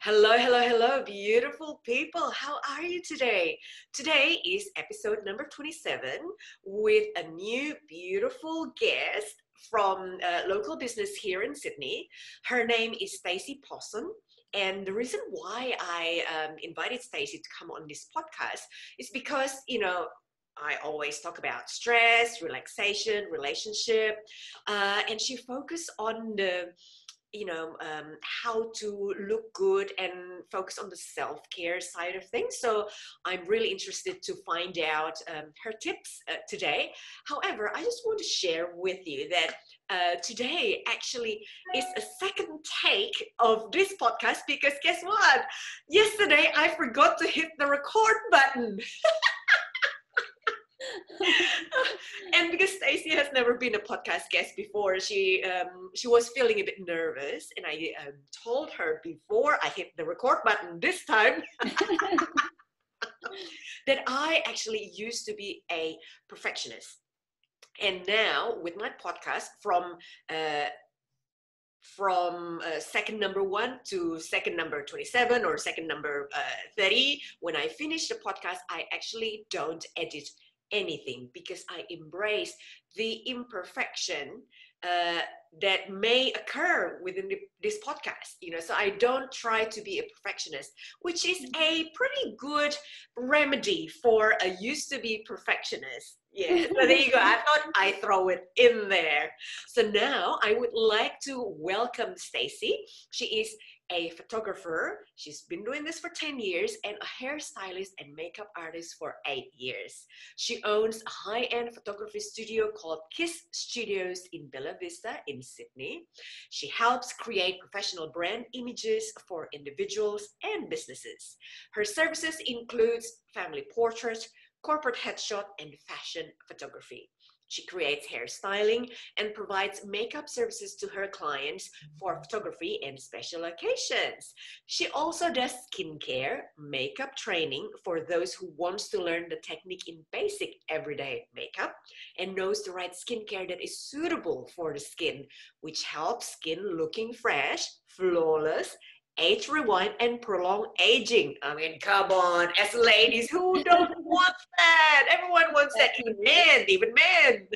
Hello, hello, hello, beautiful people. How are you today? Today is episode number 27 with a new beautiful guest from local business here in Sydney. Her name is Stacey Poson. And the reason why I invited Stacey to come on this podcast is because, I always talk about stress, relaxation, relationship, and she focused on the how to look good and focus on the self-care side of things. So I'm really interested to find out her tips today. However, I just want to share with you that today actually is a second take of this podcast because guess what? Yesterday I forgot to hit the record button. And because Stacey has never been a podcast guest before, she was feeling a bit nervous, and I told her before I hit the record button this time that I actually used to be a perfectionist, and now with my podcast from second number 1 to second number 27 or second number 30, when I finish the podcast, I actually don't edit anything because I embrace the imperfection that may occur within this podcast, so I don't try to be a perfectionist, which is a pretty good remedy for a used to be perfectionist. Yeah, so there you go. I thought I throw it in there. So now I would like to welcome Stacey. She is a photographer. She's been doing this for 10 years and a hairstylist and makeup artist for 8 years. She owns a high-end photography studio called Kiss Studios in Bella Vista in Sydney. She helps create professional brand images for individuals and businesses. Her services includes family portrait, corporate headshot, and fashion photography. She creates hairstyling and provides makeup services to her clients for photography and special occasions. She also does skincare, makeup training for those who wants to learn the technique in basic everyday makeup and knows the right skincare that is suitable for the skin, which helps skin looking fresh, flawless, age rewind, and prolong aging. I mean, come on, as ladies, who don't want that? Everyone wants that, even men.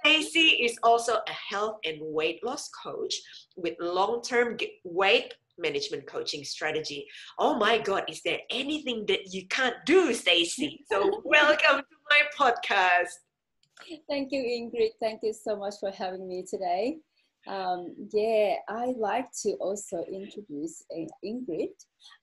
Stacey is also a health and weight loss coach with long-term weight management coaching strategy. Oh my God, is there anything that you can't do, Stacey? So welcome to my podcast. Thank you, Ingrid. Thank you so much for having me today. I'd like to also introduce Ingrid.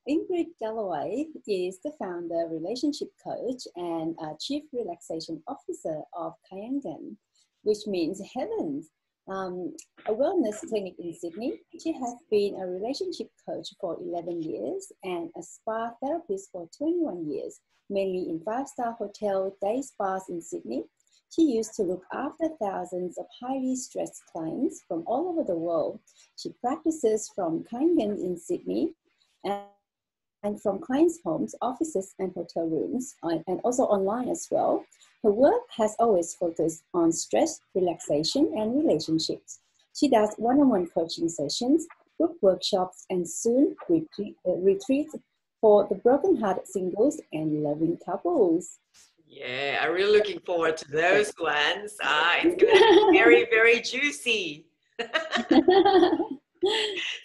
Ingrid Galloway is the founder, relationship coach, and chief relaxation officer of KAHYANGAN, which means heaven, a wellness clinic in Sydney. She has been a relationship coach for 11 years and a spa therapist for 21 years, mainly in 5-star hotel day spas in Sydney. She used to look after thousands of highly stressed clients from all over the world. She practices from KAHYANGAN in Sydney and from clients' homes, offices, and hotel rooms, and also online as well. Her work has always focused on stress, relaxation, and relationships. She does one-on-one coaching sessions, group workshops, and soon retreats for the broken-hearted singles and loving couples. Yeah, I'm really looking forward to those ones. It's going to be very, very juicy.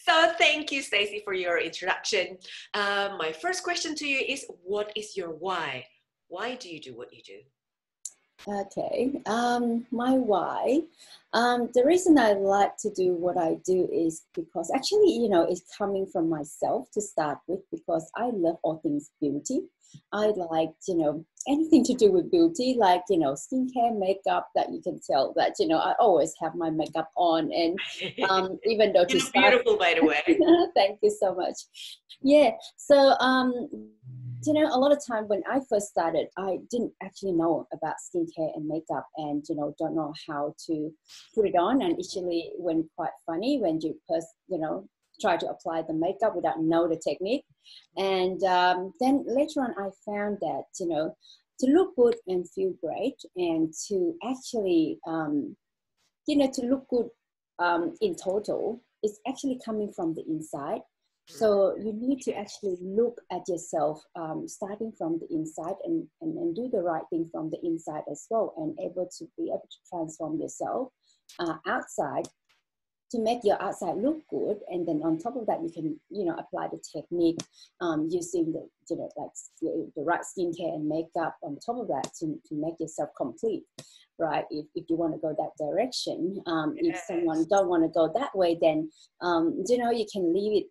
So thank you, Stacey, for your introduction. My first question to you is, what is your why? Why do you do what you do? Okay, my why. The reason I like to do what I do is because actually, it's coming from myself to start with, because I love all things beauty. I like, anything to do with beauty, like, skincare, makeup, that you can tell that, I always have my makeup on. And even though You look beautiful, by the way. Thank you so much. Yeah, so, a lot of time when I first started, I didn't actually know about skincare and makeup and, don't know how to put it on. And initially went quite funny when you first, try to apply the makeup without know the technique. And then later on, I found that, to look good and feel great and to actually, to look good in total, it's actually coming from the inside. So you need to actually look at yourself, starting from the inside, and do the right thing from the inside as well, and be able to transform yourself outside to make your outside look good. And then on top of that, you can, apply the technique, using the, like the right skincare and makeup on top of that to make yourself complete, right? If you want to go that direction. If someone don't want to go that way, then, you can leave it,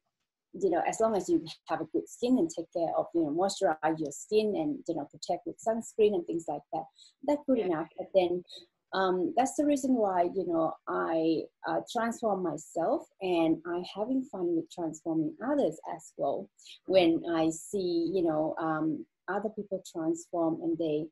as long as you have a good skin and take care of, moisturize your skin and, protect with sunscreen and things like that, that's good enough. But then that's the reason why, I transform myself, and I having fun with transforming others as well. When I see, other people transform and they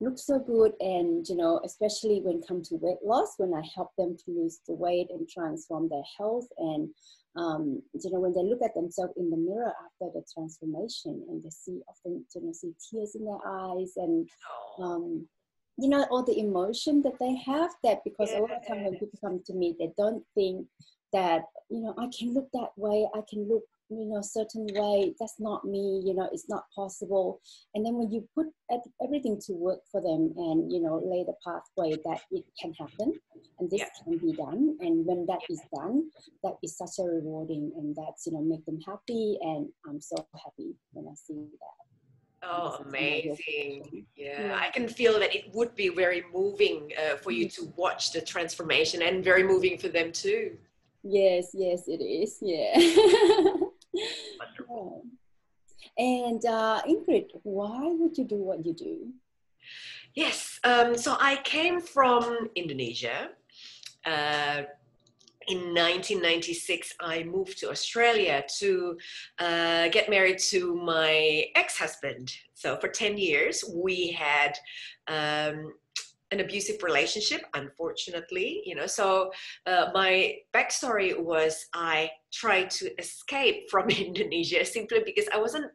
look so good, and especially when it comes to weight loss, when I help them to lose the weight and transform their health, and when they look at themselves in the mirror after the transformation, and they see often, see tears in their eyes, and all the emotion that they have, that because a lot of time when people come to me, they don't think that, I can look that way, I can look, certain way, that's not me, it's not possible. And then when you put everything to work for them, and, lay the pathway that it can happen, and this can be done. And when that is done, that is such a rewarding, and that's, make them happy. And I'm so happy when I see that. Oh, amazing. Yeah, I can feel that it would be very moving for you to watch the transformation, and very moving for them too. Yes, it is. Yeah. Wonderful. And Ingrid, why would you do what you do? Yes, so I came from Indonesia. In 1996, I moved to Australia to get married to my ex-husband. So for 10 years, we had an abusive relationship, unfortunately. So my backstory was I tried to escape from Indonesia simply because I wasn't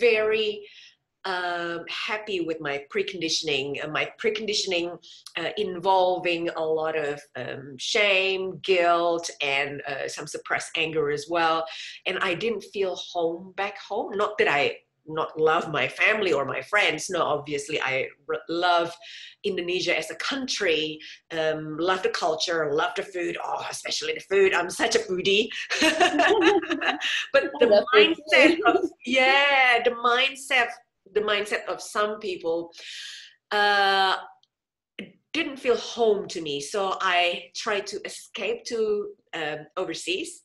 very happy with my preconditioning. My preconditioning involving a lot of shame, guilt, and some suppressed anger as well. And I didn't feel home back home. Not that I not love my family or my friends. No, obviously I love Indonesia as a country, love the culture, love the food. Oh, especially the food. I'm such a foodie. But the mindset of, the mindset of some people uh, didn't feel home to me. So I tried to escape to overseas.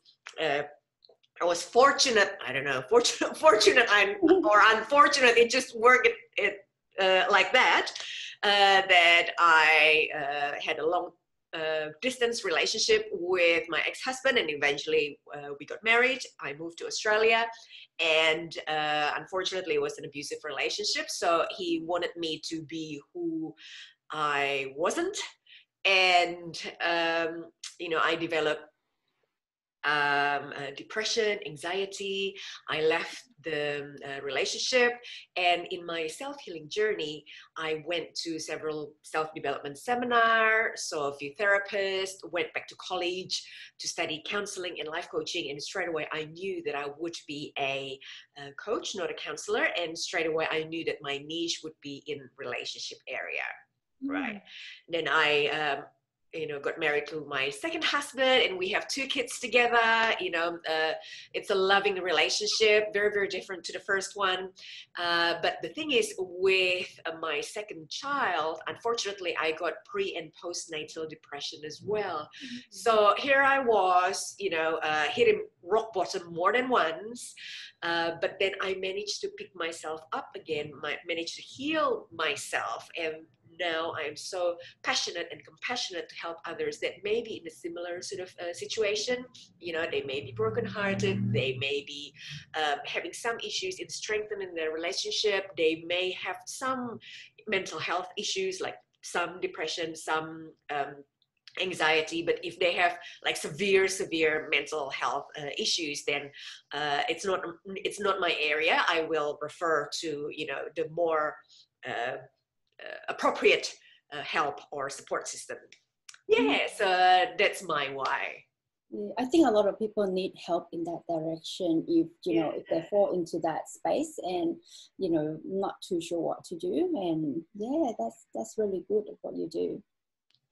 I was fortunate, I don't know, fortunate or unfortunate, it just worked like that, that I had a long distance relationship with my ex-husband, and eventually we got married. I moved to Australia, and unfortunately it was an abusive relationship, so he wanted me to be who I wasn't. And I developed depression, anxiety. I left the relationship, and in my self-healing journey, I went to several self-development seminars, saw a few therapists, went back to college to study counseling and life coaching, and straight away I knew that I would be a coach, not a counselor, and straight away I knew that my niche would be in relationship area, right? Then I got married to my second husband, and we have 2 kids together. It's a loving relationship, very, very different to the first one. But the thing is, with my second child, unfortunately, I got pre and postnatal depression as well. So here I was, hitting rock bottom more than once. But then I managed to pick myself up again, managed to heal myself, and now I'm so passionate and compassionate to help others that may be in a similar sort of situation. They may be brokenhearted, they may be having some issues in strengthening their relationship, they may have some mental health issues like some depression, some anxiety. But if they have like severe mental health issues, then it's not my area. I will refer to the more appropriate help or support system. Yes, that's my why. Yeah, I think a lot of people need help in that direction if, if they fall into that space and, not too sure what to do. And yeah, that's really good at what you do.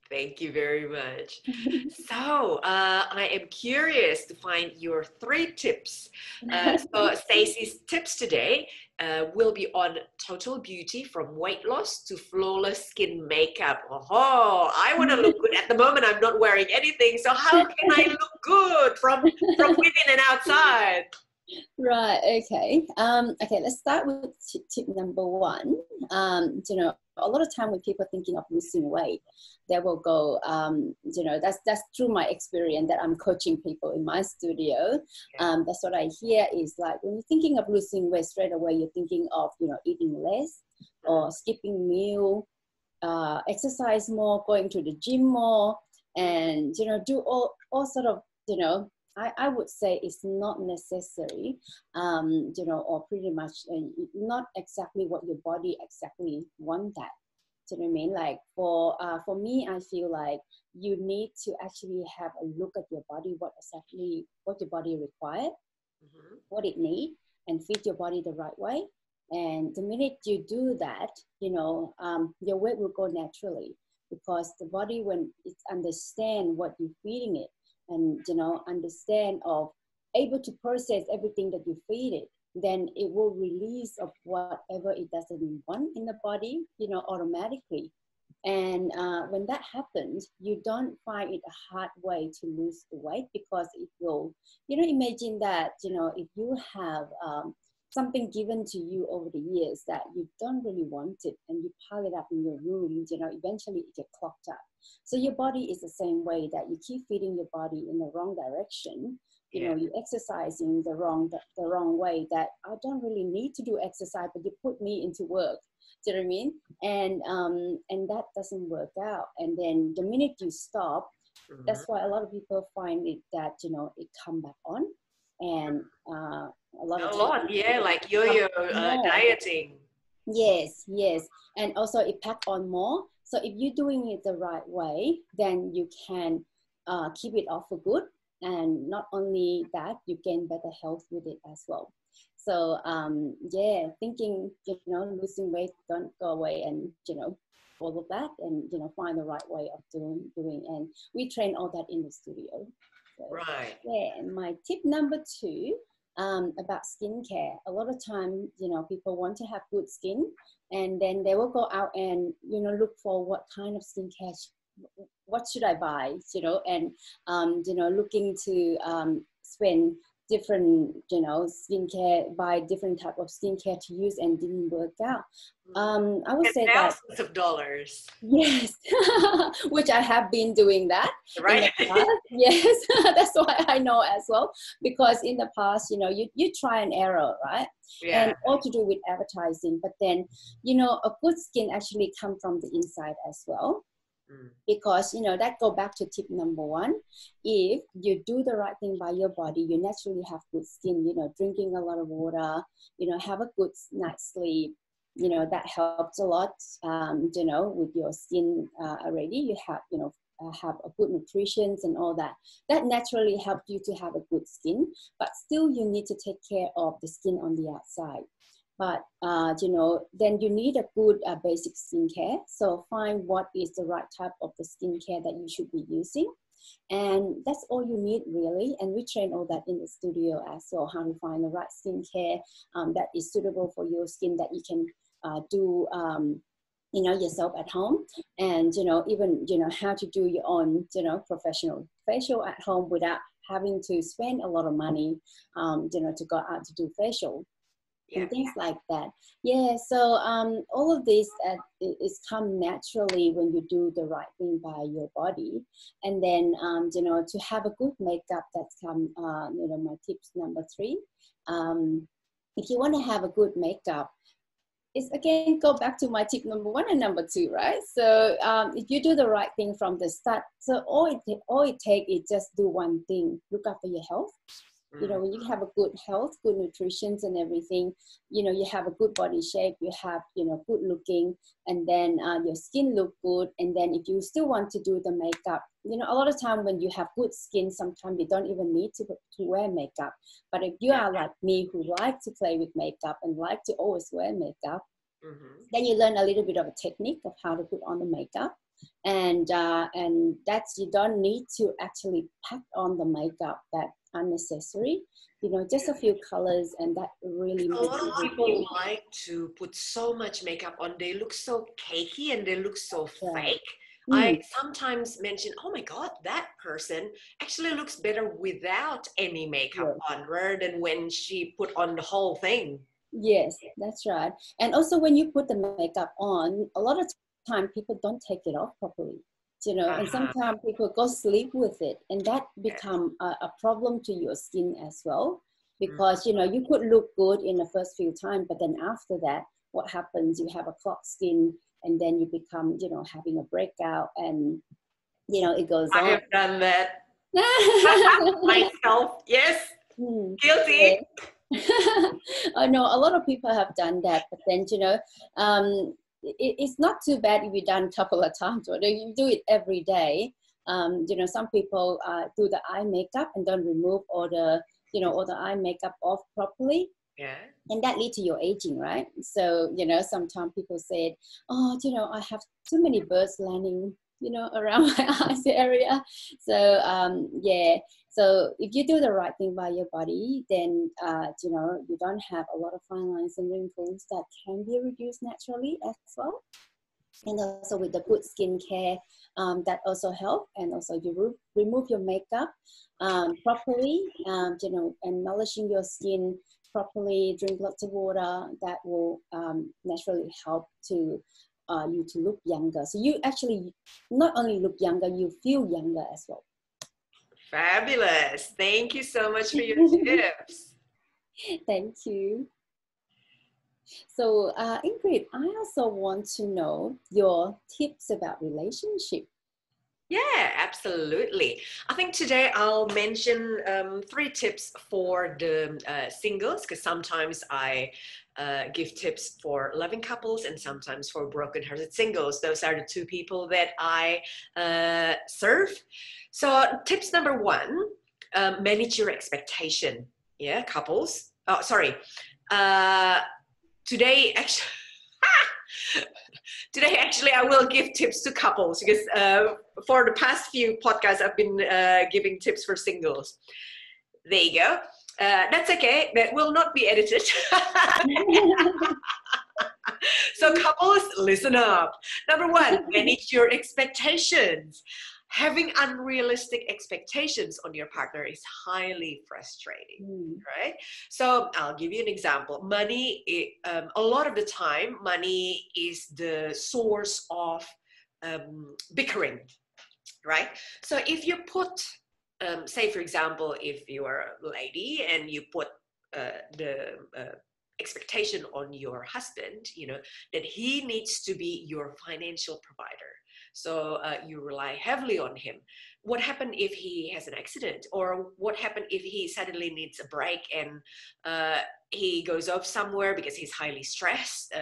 Thank you very much. So I am curious to find your 3 tips. So Stacey's tips today will be on total beauty from weight loss to flawless skin makeup. Oh, I want to look good. At the moment, I'm not wearing anything. So how can I look good from within and outside? Right. Okay. Okay. Let's start with tip number 1. A lot of time when people are thinking of losing weight, they will go. That's through my experience that I'm coaching people in my studio. That's what I hear is like when you're thinking of losing weight, straight away you're thinking of eating less or skipping meal, exercise more, going to the gym more, and do all sort of I would say it's not necessary, or pretty much not exactly what your body exactly want that. Do you know what I mean? Like for me, I feel like you need to actually have a look at your body, what your body requires, what it needs, and feed your body the right way. And the minute you do that, your weight will go naturally because the body, when it understand what you're feeding it, and understand of able to process everything that you feed it, then it will release of whatever it doesn't want in the body, automatically. And when that happens, you don't find it a hard way to lose the weight because it will, imagine that, if you have something given to you over the years that you don't really want it and you pile it up in your room, eventually it gets clogged up. So your body is the same way, that you keep feeding your body in the wrong direction. You exercising the wrong way, that I don't really need to do exercise, but you put me into work. Do you know what I mean? And that doesn't work out. And then the minute you stop, that's why a lot of people find it that, it come back on. And a lot of times, like yo-yo dieting. Yes. And also it pack on more. So if you're doing it the right way, then you can keep it off for good. And not only that, you gain better health with it as well. So thinking, losing weight, don't go away and, follow that and, find the right way of doing. And we train all that in the studio. So, Right. yeah, and my tip number 2, about skincare. A lot of time, people want to have good skin, and then they will go out and, look for what kind of skincare, what should I buy, and, looking to spend different, skincare, buy different type of skincare to use, and didn't work out. I would say that thousands of dollars. Yes, which I have been doing that Right. in the past. Yes, that's why I know as well. Because in the past, you try and error, right? Yeah. And all to do with advertising. But then, a good skin actually come from the inside as well. Because, that go back to tip number 1. If you do the right thing by your body, you naturally have good skin, drinking a lot of water, have a good night's sleep. That helps a lot, with your skin already. You have, have a good nutrition and all that. That naturally helps you to have a good skin, but still you need to take care of the skin on the outside. But, then you need a good basic skincare. So find what is the right type of the skincare that you should be using. And that's all you need really. And we train all that in the studio as well, how to find the right skincare that is suitable for your skin, that you can do yourself at home. And, even, how to do your own, professional facial at home without having to spend a lot of money, to go out to do facial. And things like that. Yeah, so all of this is come naturally when you do the right thing by your body. And then, to have a good makeup, that's come, my tips number 3. If you want to have a good makeup, it's again, go back to my tip number 1 and number 2, right? So if you do the right thing from the start, so all it takes is just do one thing: look after your health. When you have a good health, good nutrition and everything, you have a good body shape, you have, good looking, and then your skin look good. And then if you still want to do the makeup, you know, a lot of time when you have good skin, sometimes you don't even need to wear makeup. But if you are like me, who like to play with makeup and like to always wear makeup, then you learn a little bit of a technique of how to put on the makeup. And that's, you don't need to actually pack on the makeup that unnecessary, you know, just a few colors, and that really a makes lot of it people like to put so much makeup on. They look so cakey and they look so fake. I sometimes mention, oh my God, that person actually looks better without any makeup on rather than when she put on the whole thing. Yes, that's right. And also when you put the makeup on, a lot of time people don't take it off properly, you know, and sometimes people go sleep with it, and that become a problem to your skin as well, because, you know, you could look good in the first few times, but then after that, what happens? You have a clogged skin, and then you become, you know, having a breakout, and, you know, it goes I on. have done that myself. Yes, guilty. I know a lot of people have done that, but then, you know, it's not too bad if you've done a couple of times, or you do it every day. You know, some people do the eye makeup and don't remove all the, you know, all the eye makeup off properly. Yeah. And that leads to your aging, right? So, you know, sometimes people said, oh, you know, I have too many birds landing, you know, around my eyes area. So, yeah. So if you do the right thing by your body, then, you know, you don't have a lot of fine lines and wrinkles that can be reduced naturally as well. And also with the good skincare, that also help. And also you remove your makeup properly, you know, and nourishing your skin properly, drink lots of water, that will naturally help to you to look younger. So you actually not only look younger, you feel younger as well. Fabulous. Thank you so much for your tips. Thank you. So Ingrid, I also want to know your tips about relationship. Yeah, absolutely. I think today I'll mention 3 tips for the singles, because sometimes I give tips for loving couples and sometimes for broken-hearted singles. Those are the 2 people that I serve. So tips number 1, manage your expectation. Yeah, couples. Oh, sorry. Today, actually, Today, actually, I will give tips to couples, because for the past few podcasts, I've been giving tips for singles. There you go. That's okay. That will not be edited. So couples, listen up. Number 1, manage your expectations. Having unrealistic expectations on your partner is highly frustrating, right? So I'll give you an example. Money, a lot of the time, money is the source of bickering, right? So if you put, say for example, if you are a lady and you put the expectation on your husband, you know, that he needs to be your financial provider. So you rely heavily on him. What happened if he has an accident? Or what happened if he suddenly needs a break and he goes off somewhere because he's highly stressed,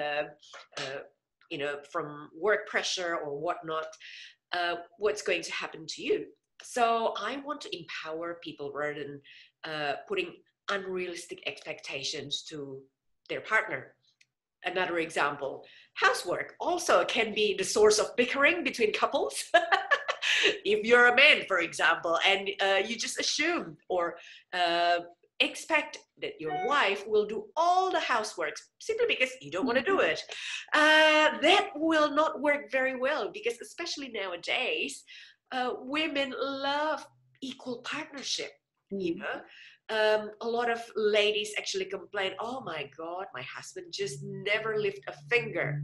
you know, from work pressure or whatnot? What's going to happen to you? So I want to empower people rather than putting unrealistic expectations to their partner. Another example, housework also can be the source of bickering between couples. If you're a man, for example, and you just assume or expect that your wife will do all the housework simply because you don't want to do it, that will not work very well, because especially nowadays, women love equal partnership, you know. A lot of ladies actually complain, oh my God, my husband just never lift a finger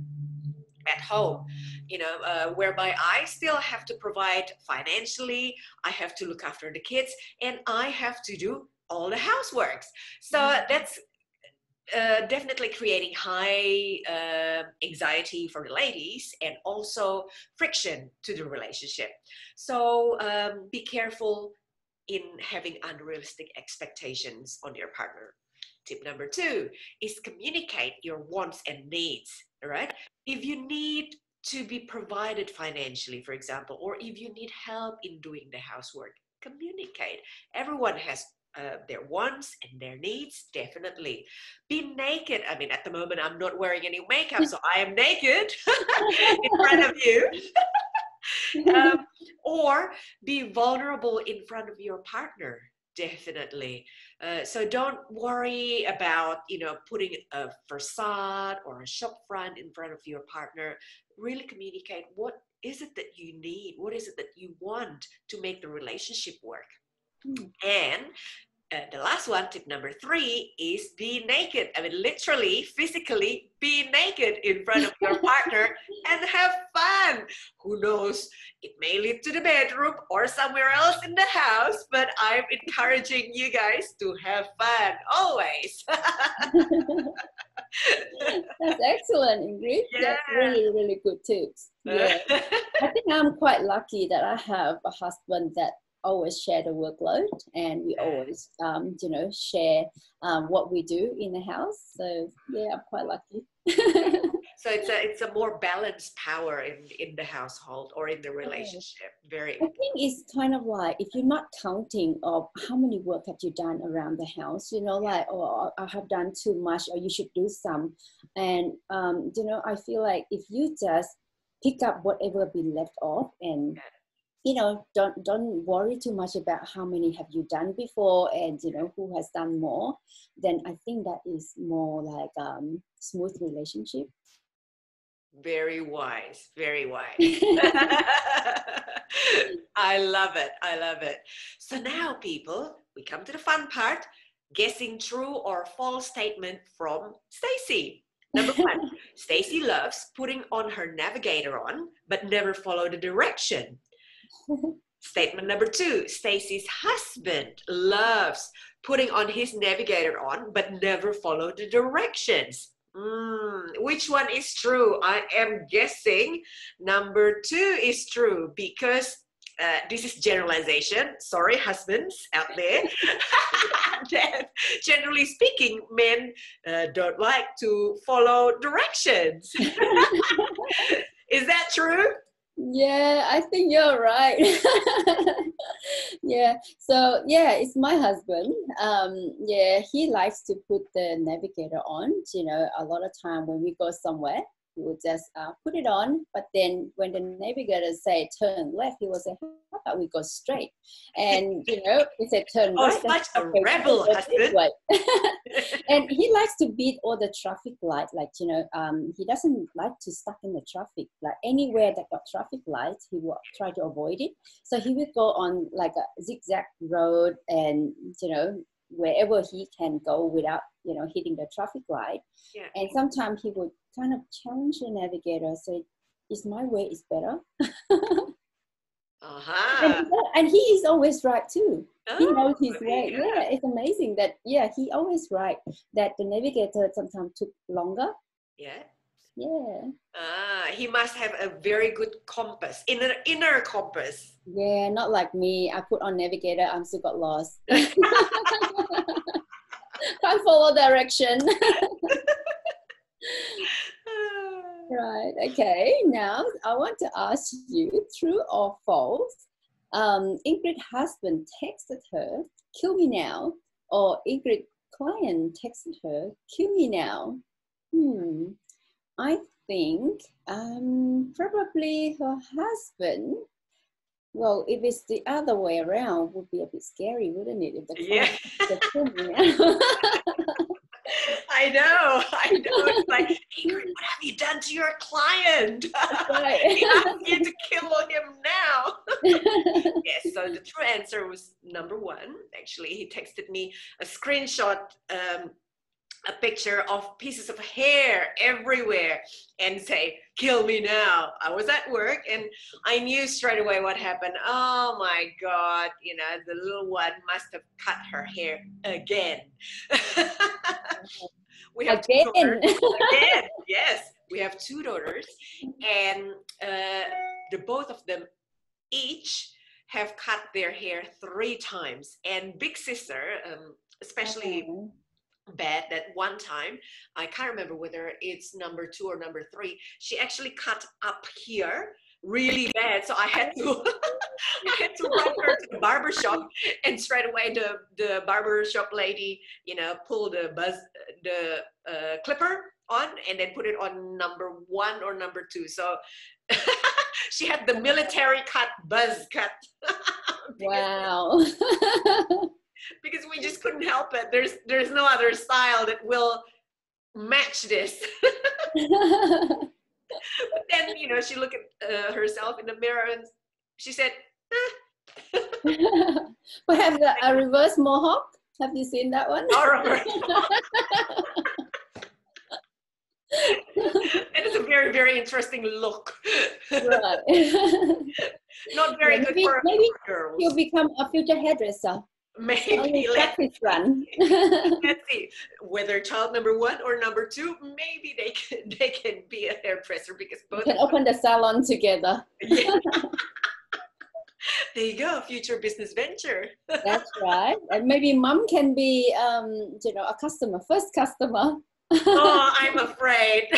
at home, you know, whereby I still have to provide financially, I have to look after the kids, and I have to do all the houseworks. So that's definitely creating high anxiety for the ladies and also friction to the relationship. So be careful in having unrealistic expectations on your partner. Tip number 2 is communicate your wants and needs, all right? If you need to be provided financially, for example, or if you need help in doing the housework, communicate. Everyone has their wants and their needs, definitely. Be naked. I mean, at the moment, I'm not wearing any makeup, so I am naked in front of you. Or be vulnerable in front of your partner, definitely. So don't worry about, putting a facade or a shop front in front of your partner. Really communicate what is it that you need, what is it that you want to make the relationship work. And the last one, tip number 3, is be naked. I mean, literally, physically, be naked in front of your partner and have fun. Who knows? It may lead to the bedroom or somewhere else in the house, but I'm encouraging you guys to have fun always. That's excellent, Ingrid. Yeah. That's really, really good tips. Yeah. I think I'm quite lucky that I have a husband that always share the workload, and we always, share what we do in the house. So yeah, I'm quite lucky. So it's a more balanced power in the household or in the relationship. Very I think it's kind of like, if you're not counting of how many work have you done around the house, like, oh, I have done too much, or you should do some. And, I feel like if you just pick up whatever been left off, and, don't worry too much about how many have you done before, and, who has done more, then I think that is more like smooth relationship. Very wise, very wise. I love it. I love it. So now, people, we come to the fun part, guessing true or false statement from Stacey. Number 1, Stacey loves putting on her navigator on, but never follow the direction. Statement number 2, Stacey's husband loves putting on his navigator on, but never follow the directions. Which one is true? I am guessing number 2 is true, because this is generalization. Sorry, husbands out there. Generally speaking, men don't like to follow directions. Is that true? Yeah, I think you're right. Yeah, so yeah, it's my husband. Yeah, he likes to put the navigator on. A lot of time when we go somewhere, he would just put it on. But then when the navigator say turn left, he will say, "How about we go straight?" And he said turn right. Such a rebel husband. And he likes to beat all the traffic light. Like, he doesn't like to stuck in the traffic. Like anywhere that got traffic lights, he will try to avoid it. So he will go on like a zigzag road, and, wherever he can go without, hitting the traffic light. Yeah. And sometimes he would kind of challenge the navigator, say, is my way is better? And he is always right too. He knows his way. Yeah, it's amazing that, he always right, that the navigator sometimes took longer. Yeah. Yeah. He must have a very good compass, inner compass. Yeah, not like me. I put on navigator, I'm still got lost. Can't follow direction. Right. Okay. Now I want to ask you, true or false? Ingrid husband texted her, "Kill me now," or Ingrid client texted her, "Kill me now." I think probably her husband. Well, if it's the other way around, would be a bit scary, wouldn't it? If the client said, "Kill me now." I know. It's like, Ingrid, what have you done to your client? Right. He asked you to kill him now. Yes, so the true answer was number 1. Actually, he texted me a screenshot, a picture of pieces of hair everywhere, and say, "Kill me now." I was at work and I knew straight away what happened. Oh my God, the little one must have cut her hair again. We have 2 daughters. Again, yes. We have 2 daughters, and the both of them each have cut their hair 3 times. And big sister, especially bad that one time, I can't remember whether it's number 2 or number 3, she actually cut up here really bad. So I had to I had to run her to the barber shop, and straight away the barber shop lady, pulled the clipper on, and then put it on number 1 or number 2. So she had the military cut, buzz cut. Wow. Because we just couldn't help it. There's no other style that will match this. But then, she looked at herself in the mirror and she said, Perhaps a reverse mohawk. Have you seen that one? It is a very, very interesting look. Right. Not very good for girls. You'll become a future hairdresser. Maybe. Let's see whether child number 1 or number 2, maybe they can be a hairdresser, because both can open the salon together. Yeah. There you go, future business venture. That's right. And maybe mom can be a customer, first customer. Oh, I'm afraid.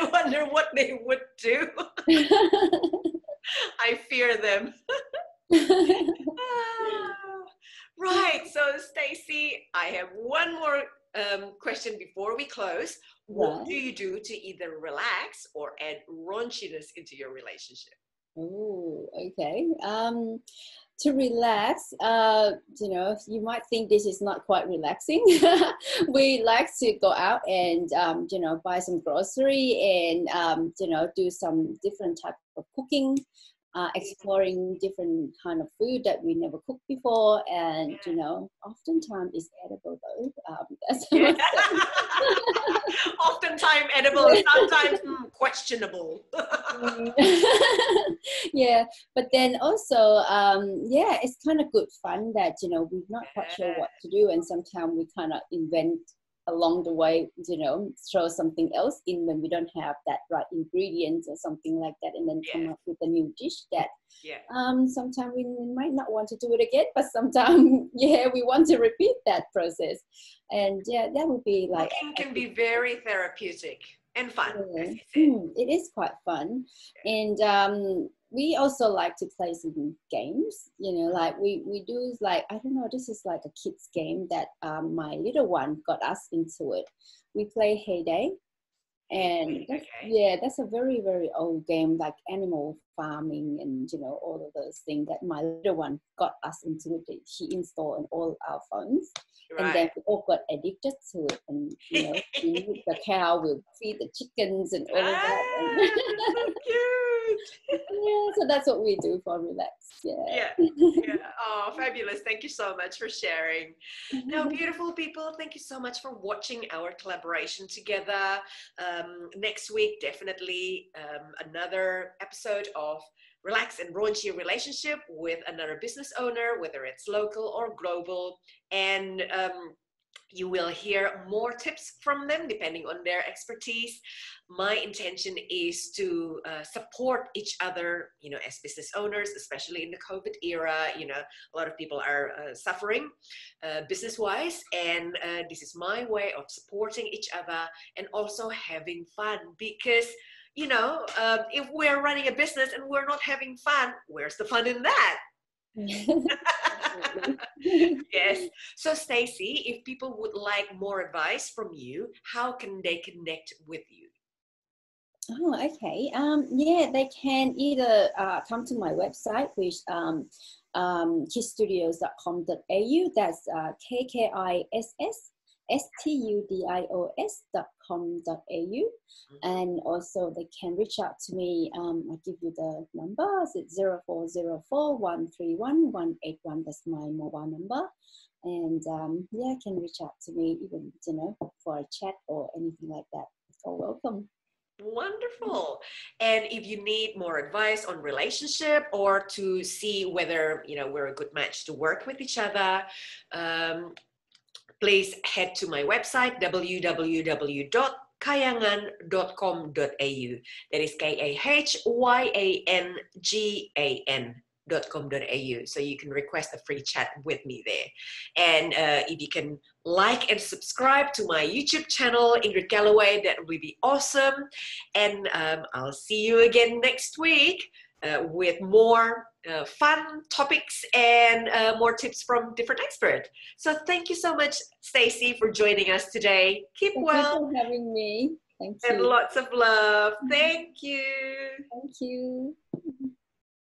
I wonder what they would do. I fear them. Right, so Stacey, I have one more question before we close. What do you do to either relax or add raunchiness into your relationship? Oh, okay. To relax, you might think this is not quite relaxing. We like to go out and, buy some grocery and, do some different type of cooking, exploring different kind of food that we never cooked before. And, oftentimes it's edible though. That's Oftentimes edible, sometimes questionable. Yeah, but then also, it's kind of good fun that, we're not quite sure what to do. And sometimes we kind of invent along the way, throw something else in when we don't have that right ingredients or something like that, and then come up with a new dish that sometimes we might not want to do it again, but sometimes we want to repeat that process. And that would be like cooking can be very therapeutic and fun. It is quite fun. And we also like to play some games, like we do, like, I don't know, this is like a kids game that my little one got us into it. We play Heyday. And that's a very, very old game, like animal farming and, all of those things that my little one got us into it. She installed on all our phones. Right. And then we all got addicted to it. And, the cow will feed the chickens and all of that. And so cute. So that's what we do for relax. Yeah. Oh, fabulous. Thank you so much for sharing. Now, beautiful people, thank you so much for watching our collaboration together. Next week, definitely another episode of Relax and Raunchy Relationship with another business owner, whether it's local or global. And you will hear more tips from them depending on their expertise. My intention is to support each other, as business owners, especially in the COVID era. A lot of people are suffering business-wise, and this is my way of supporting each other and also having fun, because if we're running a business and we're not having fun, where's the fun in that? Yes. So Stacey, if people would like more advice from you, how can they connect with you? Oh, okay. They can either come to my website, which kidstudios.com.au. That's KKISSSTUDIOS.com.au. And also they can reach out to me. I'll give you the numbers. It's 0404-131-181. That's my mobile number. And can reach out to me even, for a chat or anything like that. It's all welcome. Wonderful. And if you need more advice on relationship or to see whether, we're a good match to work with each other, please head to my website, www.kahyangan.com.au. That is KAHYANGAN. .com.au, so you can request a free chat with me there. And if you can like and subscribe to my YouTube channel, Ingrid Galloway, that would be awesome. And I'll see you again next week with more fun topics and more tips from different experts. So thank you so much, Stacey, for joining us today. Keep Thank well. you for having me. Thank And you. lots of love. Thank you. Thank you.